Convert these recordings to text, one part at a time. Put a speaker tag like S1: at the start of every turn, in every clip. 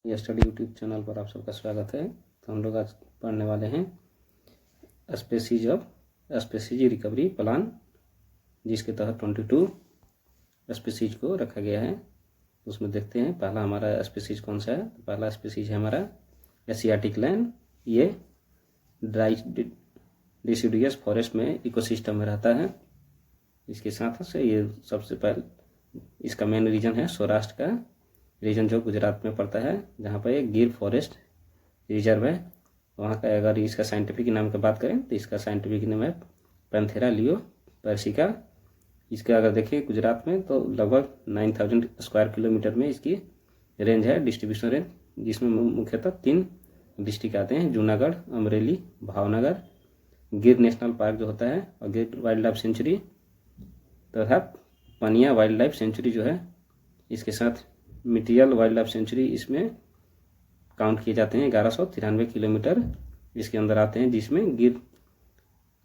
S1: ये study YouTube channel पर आप सबका स्वागत है। तो हम लोग आज पढ़ने वाले हैं species of species recovery plan, जिसके तहत 22 स्पेसीज को रखा गया है। उसमें देखते हैं पहला हमारा स्पेसीज कौन सा है। तो पहला स्पेसीज है हमारा एशियाटिक लायन। ये ड्राई डिसिडुअस फॉरेस्ट में इकोसिस्टम में रहता है। इसके साथ से ये सबसे पहले इसका मेन रीजन है सौराष्ट्र का रीजन, जो गुजरात में पड़ता है, जहाँ पर एक गिर फॉरेस्ट रिजर्व है। वहाँ का अगर इसका साइंटिफिक नाम की बात करें तो इसका साइंटिफिक नाम है पैंथेरा लियो पर्सिका। इसका अगर देखें गुजरात में तो लगभग 9000 स्क्वायर किलोमीटर में इसकी रेंज है, डिस्ट्रीब्यूशन रेंज, जिसमें मुख्यतः 3 डिस्ट्रिक्ट आते हैं: जूनागढ़, अमरेली, भावनगर। गिर नेशनल पार्क जो होता है और गिर वाइल्ड लाइफ सेंचुरी तथा पनिया वाइल्ड लाइफ सेंचुरी जो है, इसके साथ मिटियल वाइल्ड लाइफ सेंचुरी इसमें काउंट किए जाते हैं। 1193 किलोमीटर इसके अंदर आते हैं, जिसमें गिर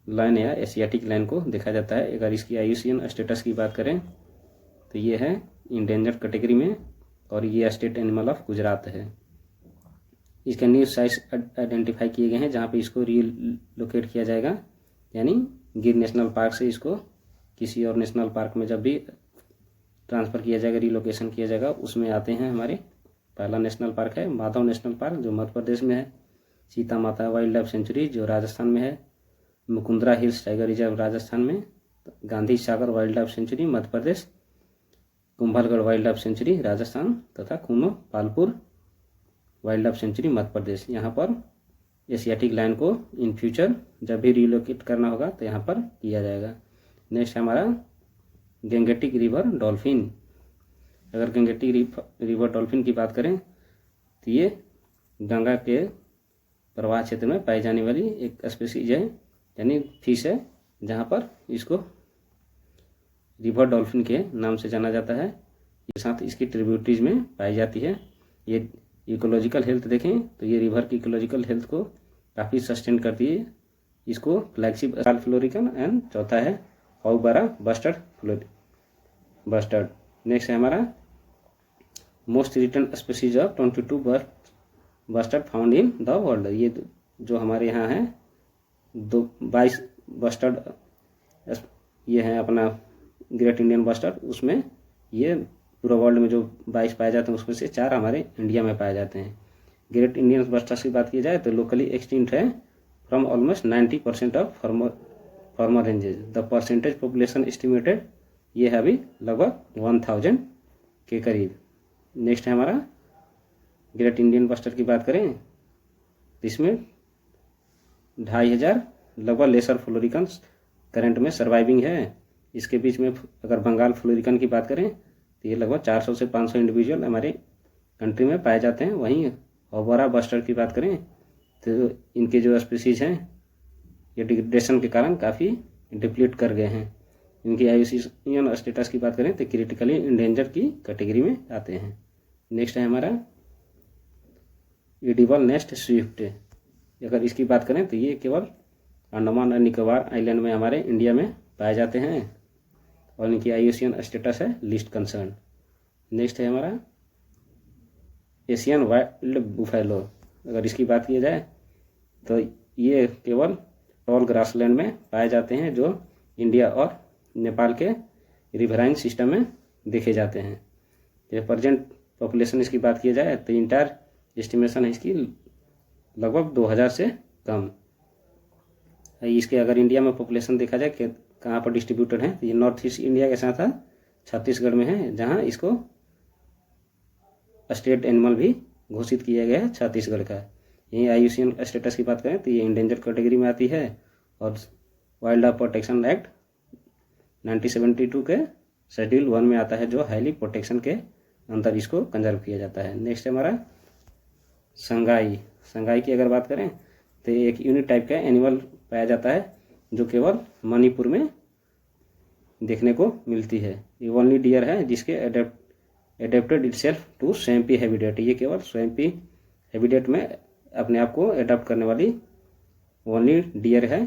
S1: लाइन या एशियाटिक लाइन को देखा जाता है। अगर इसकी IUCN स्टेटस की बात करें तो ये है इंडेंजर्ड कैटेगरी में और ये स्टेट एनिमल ऑफ गुजरात है। इसके न्यू साइट्स आइडेंटिफाई किए गए हैं जहाँ पे इसको रीलोकेट किया जाएगा, यानी गिर नेशनल पार्क से इसको किसी और नेशनल पार्क में जब भी ट्रांसफ़र किया जाएगा, रीलोकेशन किया जाएगा, उसमें आते हैं हमारे। पहला नेशनल पार्क है माधव नेशनल पार्क, जो मध्य प्रदेश में है। सीता माता वाइल्ड लाइफ सेंचुरी जो राजस्थान में है। Mukundra hills tiger reserve Rajasthan में। Gandhi Sagar wildlife sanctuary Madhya Pradesh. Kumbhalgarh wildlife sanctuary Rajasthan तथा Kuno Palpur wildlife sanctuary Madhya Pradesh. यहाँ पर एशियाटिक लाइन को इन फ्यूचर जब भी रिलोकेट करना होगा तो यहाँ पर किया जाएगा। नेक्स्ट हमारा गंगेटिक रिवर डॉल्फिन। अगर गंगेटिक रिवर डॉल्फिन की बात करें तो ये गंगा के प्रवाह क्षेत्र में पाई जाने वाली एक स्पीसीज है, यानी फिश है, जहाँ पर इसको रिवर डॉल्फिन के नाम से जाना जाता है। ये साथ इसकी ट्रिब्यूटरीज में पाई जाती है। ये इकोलॉजिकल हेल्थ देखें तो ये रिवर की इकोलॉजिकल हेल्थ को काफ़ी सस्टेन करती है। इसको फ्लैगशिप फ्लोरिकन एंड चौथा है हॉगबारा बस्टर्ड। नेक्स्ट है हमारा most return species of 22 bustard found in the world. ये जो हमारे यहाँ है 22 बस्टर्ड, ये है अपना ग्रेट इंडियन बस्टर्ड। उसमें ये पूरा वर्ल्ड में जो 22 पाए जाते हैं उसमें से 4 हमारे इंडिया में पाए जाते हैं। ग्रेट इंडियन बस्टर्ड की बात की जाए तो लोकली एक्सटिंक्ट है from almost 90% of former ranges. The percentage population estimated ये है अभी लगभग 1000 के करीब। नेक्स्ट है हमारा ग्रेट इंडियन बस्टर्ड की बात करें तो इसमें 2500 लगभग लेसर फ्लोरिकन्स करंट में सर्वाइविंग है। इसके बीच में अगर बंगाल फ्लोरिकन की बात करें तो ये लगभग 400 से 500 इंडिविजुअल हमारे कंट्री में पाए जाते हैं। वहीं हॉगबारा बस्टर्ड की बात करें तो इनके जो स्पीसीज हैं ये डिग्रेडेशन के कारण काफ़ी डिप्लीट कर गए हैं। इनकी IUCN स्टेटस की बात करें तो क्रिटिकली इंडेंजर की कैटेगरी में आते हैं। नेक्स्ट है हमारा एडिबल नेस्ट स्विफ्ट। अगर इसकी बात करें तो ये केवल अंडमान और निकोबार आइलैंड में हमारे इंडिया में पाए जाते हैं और इनकी IUCN स्टेटस है लिस्ट कंसर्न। नेक्स्ट है हमारा एशियन वाइल्ड बुफेलो। अगर इसकी बात की जाए तो ये केवल टॉल ग्रासलैंड में पाए जाते हैं, जो इंडिया और नेपाल के रिवराइन सिस्टम में देखे जाते हैं। ये प्रेजेंट पॉपुलेशन इसकी बात की जाए तो इंटायर एस्टिमेशन है इसकी लगभग 2000 से कम। इसके अगर इंडिया में पॉपुलेशन देखा जाए कि कहाँ पर डिस्ट्रीब्यूटेड है तो ये नॉर्थ ईस्ट इंडिया के साथ साथ छत्तीसगढ़ में है, जहाँ इसको स्टेट एनिमल भी घोषित किया गया है छत्तीसगढ़ का। यही IUCN स्टेटस की बात करें तो ये इंडेंजर कैटेगरी में आती है और वाइल्ड लाइफ प्रोटेक्शन एक्ट 1972 के शेड्यूल 1 में आता है, जो हाईली प्रोटेक्शन के अंदर इसको कंजर्व किया जाता है। नेक्स्ट हमारा संगाई की अगर बात करें तो एक यूनिक टाइप का एनिमल पाया जाता है जो केवल मणिपुर में देखने को मिलती है। ये ओनली डियर है जिसके adapted itself to swampy habitat. ये केवल स्वैम्पी हैबिटेट में अपने आप को एडॉप्ट करने वाली ओनली डियर है।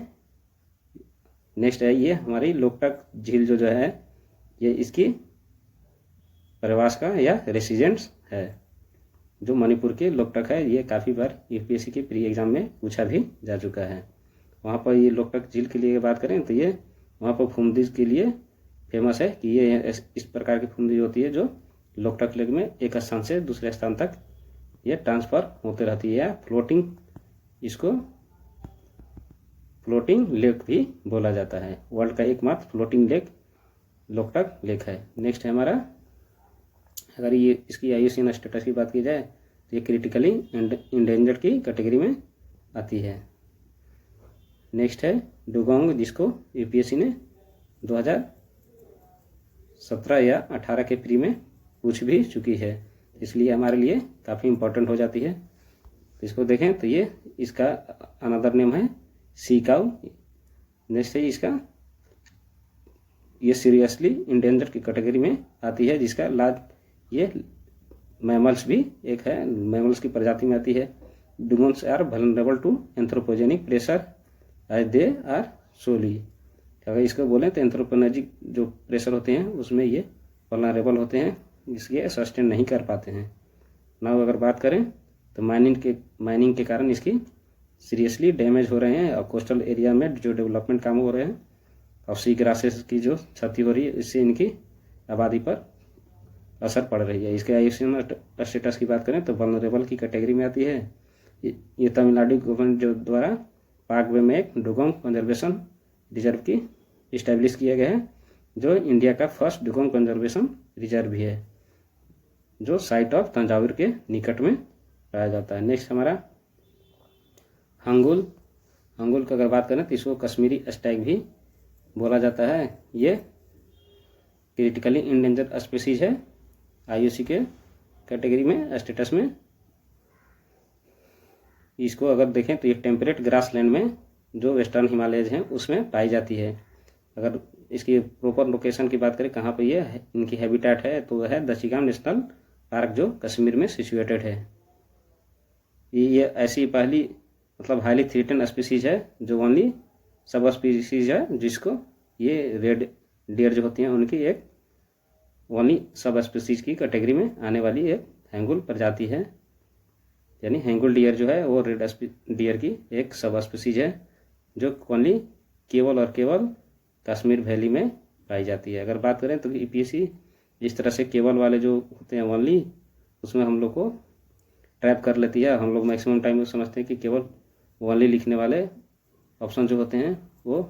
S1: नेक्स्ट है ये हमारी लोकटक झील जो है ये इसकी प्रवास का या रेसिडेंस है। जो मणिपुर के लोकटक है, ये काफ़ी बार यूपीएससी के प्री एग्जाम में पूछा भी जा चुका है। वहाँ पर ये लोकटक झील के लिए बात करें तो ये वहाँ पर फुमदी के लिए फेमस है कि ये इस प्रकार की फुमदी होती है जो लोकटक लेक में एक स्थान से दूसरे स्थान तक ये ट्रांसफ़र होते रहती है, या फ्लोटिंग, इसको फ्लोटिंग लेक भी बोला जाता है। वर्ल्ड का एकमात्र फ्लोटिंग लेक लोकटक लेक है। नेक्स्ट है हमारा, अगर ये इसकी IUCN स्टेटस की बात की जाए तो ये क्रिटिकली इंडेंजर्ड की कैटेगरी में आती है। नेक्स्ट है डुगोंग, जिसको यूपीएससी ने 2017 या 18 के प्री में पूछ भी चुकी है, इसलिए हमारे लिए काफ़ी इम्पोर्टेंट हो जाती है। तो इसको देखें तो ये इसका अनदर नेम है सी काऊ। नेक्स्ट है इसका, ये सीरियसली इंडेंजर की कैटेगरी में आती है, जिसका लाज ये मैमल्स भी एक है, मैमल्स की प्रजाति में आती है। Dugongs are vulnerable to anthropogenic pressure as they are solely. अगर इसको बोलें तो एंथ्रोपोजेनिक जो प्रेशर होते हैं उसमें ये वल्नरेबल होते हैं, इसलिए सस्टेन नहीं कर पाते हैं ना। अगर बात करें तो माइनिंग के कारण इसकी सीरियसली डैमेज हो रहे हैं, और कोस्टल एरिया में जो डेवलपमेंट काम हो रहे हैं और सी ग्रासेस की जो क्षति हो रही है, इससे इनकी आबादी पर असर पड़ रही है। इसके IUCN स्टेटस की बात करें तो वल्नरेबल की कैटेगरी में आती है। ये तमिलनाडु गवर्नमेंट जो द्वारा पाकवे में एक डुगोंग कंजर्वेशन रिजर्व की इस्टेब्लिश किया गया है, जो इंडिया का फर्स्ट डुगोंग कंजर्वेशन रिजर्व भी है, जो साइट ऑफ तंजावुर के निकट में पाया जाता है। नेक्स्ट हमारा हंगुल की अगर बात करें तो इसको कश्मीरी स्टैग भी बोला जाता है। ये क्रिटिकली इंडेंजर्ड स्पीसीज है IUCN के कैटेगरी में स्टेटस में। इसको अगर देखें तो ये टेम्परेट ग्रास लैंड में जो वेस्टर्न हिमालयज हैं उसमें पाई जाती है। अगर इसकी प्रॉपर लोकेशन की बात करें कहाँ पर ये इनकी हैबिटेट है तो वह है दशीगाम नेशनल पार्क, जो कश्मीर में सिचुएटेड है। ये ऐसी पहली मतलब हाईली थ्रेटेंड स्पीसीज है जो ओनली सब स्पीसीज है, जिसको ये रेड डियर जो होती हैं उनकी एक ओनली सब स्पीसीज की कैटेगरी में आने वाली एक हैंगुल प्रजाति है। यानी हैंगुल डियर जो है वो रेड डियर की एक सब स्पीसीज है, जो ओनली केवल और केवल कश्मीर वैली में पाई जाती है। अगर बात करें तो यूपीएससी इस तरह से केवल वाले जो होते हैं ओनली, उसमें हम लोग को ट्रैप कर लेती है। हम लोग मैक्सिमम टाइम में समझते हैं कि केवल ओनली लिखने वाले ऑप्शन जो होते हैं वो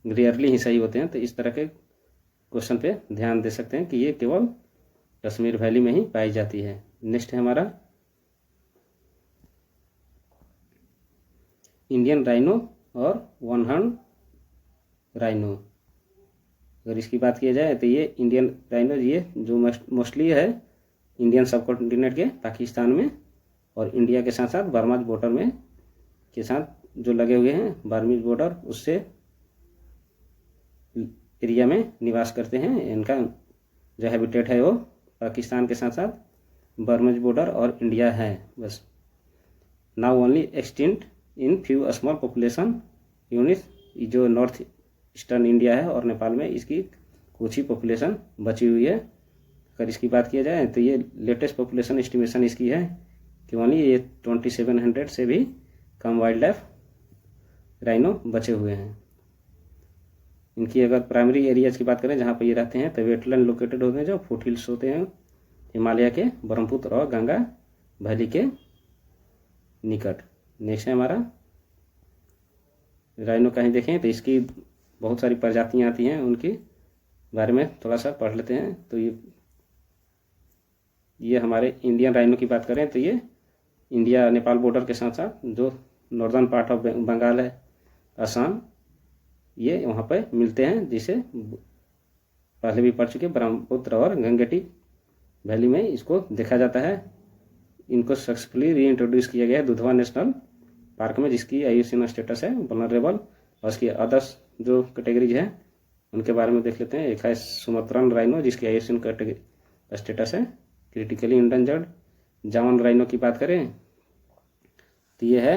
S1: रेयरली ही सही होते हैं। तो इस तरह के क्वेश्चन पे ध्यान दे सकते हैं कि ये केवल कश्मीर वैली में ही पाई जाती है। नेक्स्ट है हमारा इंडियन राइनो और वन हॉर्न राइनो। अगर इसकी बात की जाए तो ये इंडियन राइनो ये जो मोस्टली है इंडियन सब कॉन्टिनेंट के पाकिस्तान में और इंडिया के साथ साथ बर्माज बॉर्डर में के साथ जो लगे हुए हैं, बर्मीज बॉर्डर उससे एरिया में निवास करते हैं। इनका जो हैबिटेट है वो पाकिस्तान के साथ साथ बर्मीज बॉर्डर और इंडिया है बस। Now only extinct in few small population units, जो नॉर्थ ईस्टर्न इंडिया है और नेपाल में इसकी कुछ ही पॉपुलेशन बची हुई है। अगर इसकी बात किया जाए तो ये लेटेस्ट पॉपुलेशन एस्टिमेशन इसकी है कि ओनली ये 2700 से भी कम वाइल्ड लाइफ राइनो बचे हुए हैं। इनकी अगर प्राइमरी एरियाज की बात करें जहाँ पर ये रहते हैं तो वेटलैंड लोकेटेड होते हैं, जो फुट हिल्स होते हैं हिमालय के ब्रह्मपुत्र और गंगा वैली के निकट। नेक्स्ट है हमारा राइनो कहीं देखें तो इसकी बहुत सारी प्रजातियाँ आती हैं, उनके बारे में थोड़ा सा पढ़ लेते हैं। तो ये हमारे इंडियन राइनो की बात करें तो ये इंडिया नेपाल बॉर्डर के साथ साथ जो नॉर्दर्न पार्ट ऑफ बंगाल है, असम, ये वहाँ पे मिलते हैं, जिसे पहले भी पढ़ चुके ब्रह्मपुत्र और गंगेटी वैली में इसको देखा जाता है। इनको सक्सेसफुली री इंट्रोड्यूस किया गया है दुधवा नेशनल पार्क में, जिसकी IUCN स्टेटस है वल्नरेबल। और इसकी अदर्स जो कैटेगरीज हैं उनके बारे में देख लेते हैं। एक है सुमत्रन राइनो, जिसकी IUCN स्टेटस है क्रिटिकली इंडेंजर्ड। जावन राइनो की बात करें तो ये है,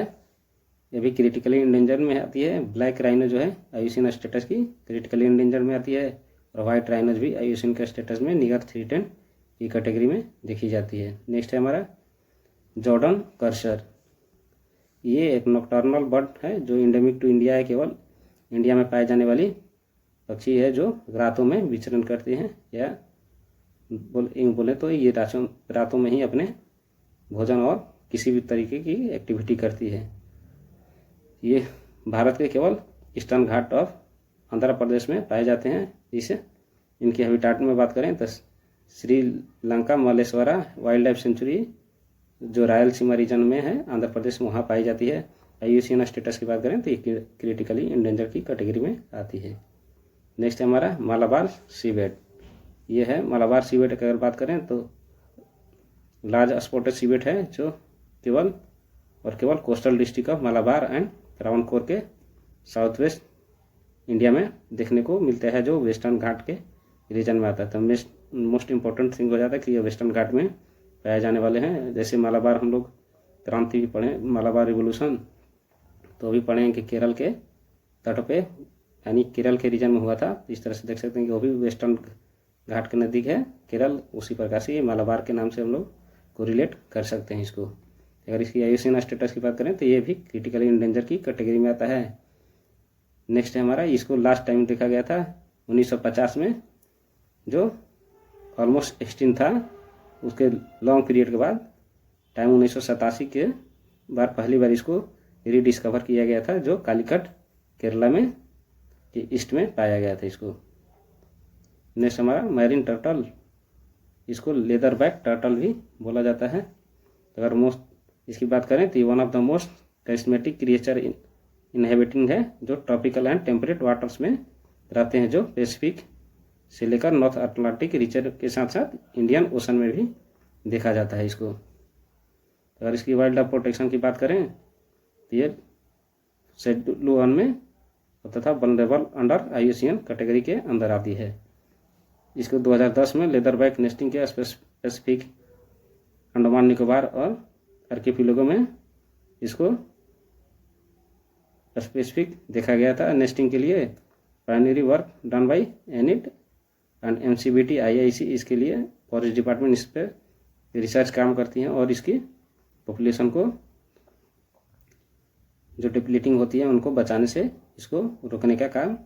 S1: ये भी क्रिटिकली इंडेंजर्ड में आती है। ब्लैक राइनो जो है IUCN स्टेटस की क्रिटिकली इंडेंजर्ड में आती है, और वाइट राइनोज भी IUCN के स्टेटस में नियर थ्रेटेंड की कैटेगरी में देखी जाती है। नेक्स्ट है हमारा जॉर्डन कर्सर। ये एक नॉकटर्नल बर्ड है जो इंडेमिक टू इंडिया है, केवल इंडिया में पाए जाने वाली पक्षी है जो रातों में विचरण करती हैं, या बोले तो ये रातों में ही अपने भोजन और किसी भी तरीके की एक्टिविटी करती है। ये भारत के केवल eastern Ghat of Andhra Pradesh में पाए जाते हैं। जिसे इनकी हैबिटाट में बात करें तो श्रीलंका मलेश्वरा वाइल्ड लाइफ सेंचुरी जो रायलसीमा रीजन में है आंध्र प्रदेश में, वहाँ पाई जाती है। IUCN स्टेटस की बात करें तो ये क्रिटिकली इंडेंजर की कैटेगरी में आती है। नेक्स्ट है हमारा मालाबार सीवेट। ये है मालाबार सीवेट की अगर बात करें तो लार्ज स्पॉटेड सीवेट है जो केवल coastal district of Malabar and Travancore के साउथ वेस्ट इंडिया में देखने को मिलता है, जो वेस्टर्न घाट के रीजन में आता है। तो मोस्ट इंपॉर्टेंट थिंग हो जाता है कि ये वेस्टर्न घाट में पाए जाने वाले हैं। जैसे मालाबार हम लोग क्रांति भी पढ़े, मालाबार रिवोल्यूशन तो भी पढ़े कि केरल के तट पे यानी केरल के रीजन में हुआ था। इस तरह से देख सकते हैं कि वो भी वेस्टर्न घाट के नज़दीक है केरल। उसी प्रकार से ये मालाबार के नाम से हम लोग को रिलेट कर सकते हैं इसको। अगर इसकी IUCN स्टेटस की बात करें तो ये भी क्रिटिकली इंडेंजर की कैटेगरी में आता है। नेक्स्ट है हमारा, इसको लास्ट टाइम देखा गया था 1950 में, जो ऑलमोस्ट एक्सटिंक्ट था। उसके लॉन्ग पीरियड के बाद टाइम 1987 के बार पहली बार इसको रीडिस्कवर किया गया था, जो कालीकट केरला में के ईस्ट में पाया गया था इसको। नेक्स्ट हमारा मैरीन टर्टल, इसको लेदर बैक टर्टल भी बोला जाता है। अगर मोस्ट इसकी बात करें तो ये one of the most charismatic creature inhabiting है, जो ट्रॉपिकल एंड टेम्परेट वाटर्स में रहते हैं, जो पैसिफिक से लेकर नॉर्थ अटलांटिक रीजन के साथ साथ इंडियन ओशन में भी देखा जाता है इसको। अगर इसकी वाइल्ड लाइफ प्रोटेक्शन की बात करें तो ये शेड्यूल 1 में तथा वल्नरेबल अंडर IUCN कैटेगरी के अंदर आती है। इसको 2010 में लेदर बैक नेस्टिंग के स्पेसिफिक अंडमान निकोबार और आर्किपेलागो में इसको स्पेसिफिक देखा गया था। नेस्टिंग के लिए primary work done by unit and MCBT IIC इसके लिए फॉरेस्ट डिपार्टमेंट इस पर रिसर्च काम करती हैं, और इसकी पॉपुलेशन को जो डिप्लीटिंग होती है उनको बचाने से इसको रोकने का काम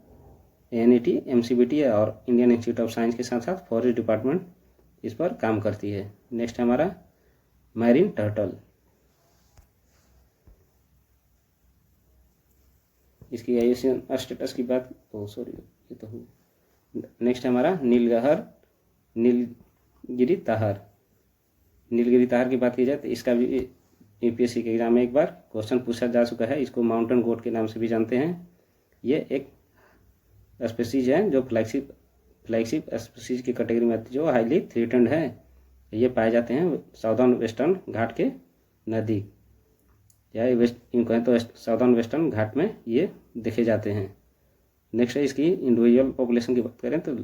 S1: ANET MCBT और इंडियन इंस्टीट्यूट ऑफ साइंस के साथ साथ फॉरेस्ट डिपार्टमेंट इस पर काम करती है। नेक्स्ट हमारा मैरीन टर्टल, इसकी IUCN स्टेटस की बात ये तो हुई। नेक्स्ट हमारा नीलगिरी ताहर की बात की जाए तो इसका भी UPSC के एग्जाम में एक बार क्वेश्चन पूछा जा चुका है। इसको माउंटेन गोट के नाम से भी जानते हैं। ये एक स्पीसीज है जो फ्लैगशिप स्पीसीज की कैटेगरी में आती है, जो हाईली थ्रेटेंड है। ये पाए जाते हैं साउदर्न वेस्टर्न घाट के नज़दीक, या कहें तो साउदर्न वेस्टर्न घाट में ये देखे जाते हैं। नेक्स्ट है इसकी इंडिविजुअल पॉपुलेशन की बात करें तो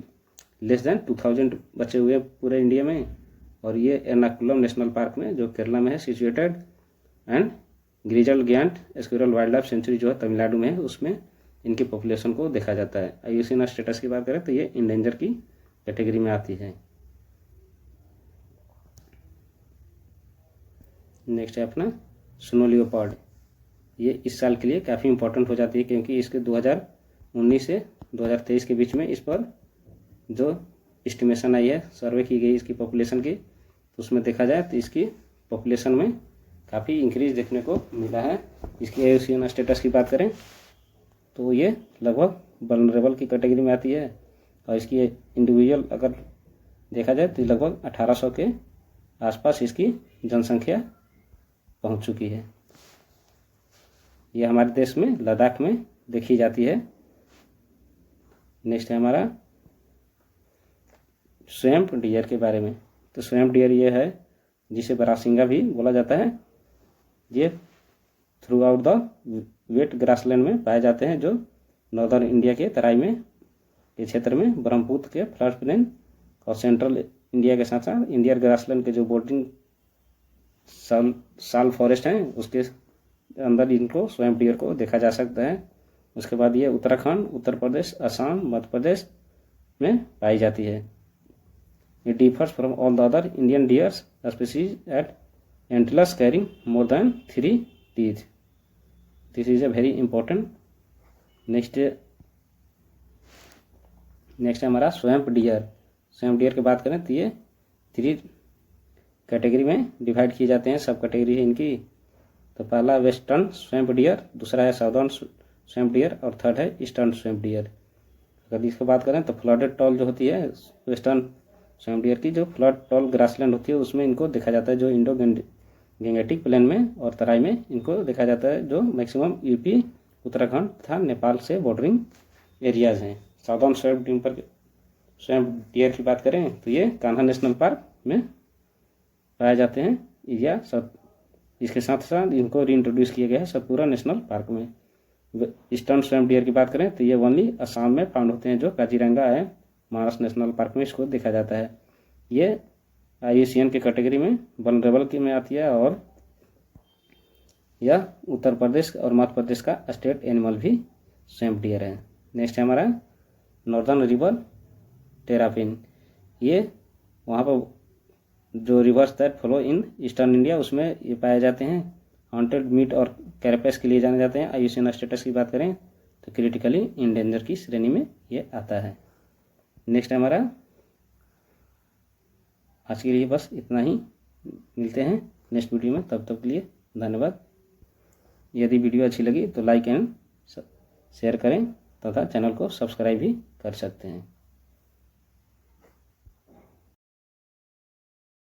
S1: लेस देन 2000 बचे हुए पूरे इंडिया में, और ये एर्नाकुलम नेशनल पार्क में जो केरला में है situated, and ग्रिजल Gantt squirrel wild life sanctuary जो है तमिलनाडु में है, उसमें इनकी पॉपुलेशन को देखा जाता है। IUCN स्टेटस की बात करें तो ये इंडेंजर की कैटेगरी में आती है। नेक्स्ट है अपना स्नो लियोपार्ड। ये इस साल के लिए काफ़ी इंपॉर्टेंट हो जाती है, क्योंकि इसके 2019 से 2023 के बीच में इस पर जो एस्टिमेशन आई है, सर्वे की गई इसकी पॉपुलेशन की, तो उसमें देखा जाए तो इसकी पॉपुलेशन में काफ़ी इंक्रीज देखने को मिला है। इसकी IUCN स्टेटस की बात करें तो ये लगभग वल्नरेबल की कैटेगरी में आती है, और इसकी इंडिविजुअल अगर देखा जाए तो लगभग 1800 के आसपास इसकी जनसंख्या पहुंच चुकी है। ये हमारे देश में लद्दाख में देखी जाती है। नेक्स्ट है हमारा स्वैम्प डियर के बारे में। तो स्वैम्प डियर ये है जिसे बारहसिंगा भी बोला जाता है। ये throughout the wet grassland में पाए जाते हैं, जो नॉर्दर्न इंडिया के तराई में के क्षेत्र में ब्रह्मपुत्र के फ्लड प्लेन और सेंट्रल इंडिया के साथ साथ इंडियन ग्रासलैंड के जो बोर्डिंग साल फॉरेस्ट हैं उसके अंदर इनको स्वैम्प डियर को देखा जा सकता है। उसके बाद ये उत्तराखंड, उत्तर प्रदेश, असम, मध्य प्रदेश में पाई जाती है। It differs from all the other Indian deer species at antlers carrying more than 3 teeth. This is a very important. Next है हमारा स्वैम्प डियर। स्वैम्प डियर की बात करें तो ये 3 कैटेगरी में डिवाइड किए जाते हैं, सब कैटेगरी है इनकी। तो पहला वेस्टर्न स्वैम्प डियर, दूसरा है साउदर्न स्वैम्प डियर और थर्ड है ईस्टर्न स्वैम्प डियर। अगर इसकी बात करें तो फ्लडेड टॉल जो होती है वेस्टर्न स्वैम्प डियर की, जो फ्लड टॉल ग्रासलैंड होती है उसमें इनको देखा जाता है, जो इंडो गैंगेटिक प्लेन में और तराई में इनको देखा जाता है, जो मैक्सिमम यूपी, उत्तराखंड तथा नेपाल से बॉर्डरिंग एरियाज हैं। साउदर्न स्वैम्प डियर की बात करें तो ये कान्हा नेशनल पार्क में पाए जाते हैं एरिया सब। इसके साथ साथ इनको रीइंट्रोड्यूस किया गया है सतपुरा नेशनल पार्क में। ईस्टर्न स्वैम्प डियर की बात करें तो ये ओनली असम में फाउंड होते हैं, जो काजीरंगा है महाराष्ट्र नेशनल पार्क में इसको देखा जाता है। ये IUCN की कैटेगरी में वल्नरेबल की में आती है और यह उत्तर प्रदेश और मध्य प्रदेश का स्टेट एनिमल भी स्वैम्प डियर है। नेक्स्ट है हमारा नॉर्दर्न रिवर टेरापिन। ये वहाँ पर जो reverse that flow in eastern India उसमें ये पाए जाते हैं। हॉन्टेड मीट और कैरपेस के लिए जाने जाते हैं। IUCN स्टेटस की बात करें तो क्रिटिकली इंडेंजर की श्रेणी में ये आता है। नेक्स्ट है हमारा, आज के लिए बस इतना ही। मिलते हैं नेक्स्ट वीडियो में, तब तक के लिए धन्यवाद। यदि वीडियो अच्छी लगी तो लाइक एंड शेयर करें तथा चैनल को सब्सक्राइब भी कर सकते हैं।